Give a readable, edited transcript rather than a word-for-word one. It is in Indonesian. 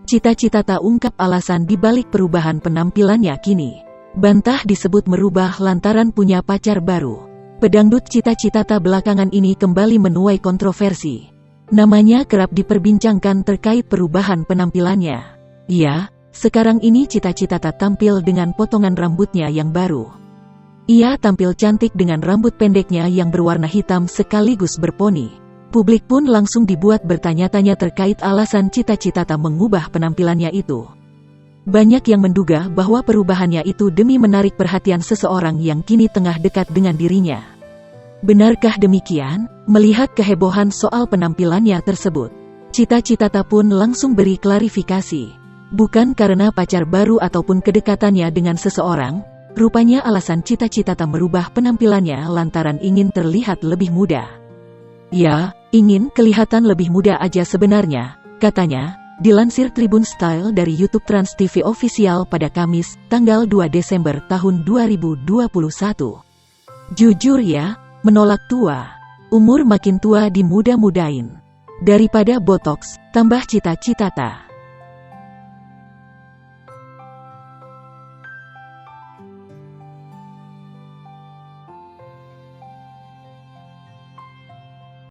Cita Citata ungkap alasan dibalik perubahan penampilannya kini. Bantah disebut merubah lantaran punya pacar baru. Pedangdut Cita Citata belakangan ini kembali menuai kontroversi. Namanya kerap diperbincangkan terkait perubahan penampilannya. Ya, sekarang ini Cita Citata tampil dengan potongan rambutnya yang baru. Ia tampil cantik dengan rambut pendeknya yang berwarna hitam sekaligus berponi. Publik pun langsung dibuat bertanya-tanya terkait alasan Cita Citata mengubah penampilannya itu. Banyak yang menduga bahwa perubahannya itu demi menarik perhatian seseorang yang kini tengah dekat dengan dirinya. Benarkah demikian? Melihat kehebohan soal penampilannya tersebut, Cita Citata pun langsung beri klarifikasi. Bukan karena pacar baru ataupun kedekatannya dengan seseorang, rupanya alasan Cita Citata merubah penampilannya lantaran ingin terlihat lebih muda. Ya, ingin kelihatan lebih muda aja sebenarnya, katanya. Dilansir Tribun Style dari YouTube Trans TV Official pada Kamis, tanggal 2 Desember tahun 2021. Jujur ya, menolak tua. Umur makin tua dimuda-mudain. Daripada botox, tambah Cita Citata.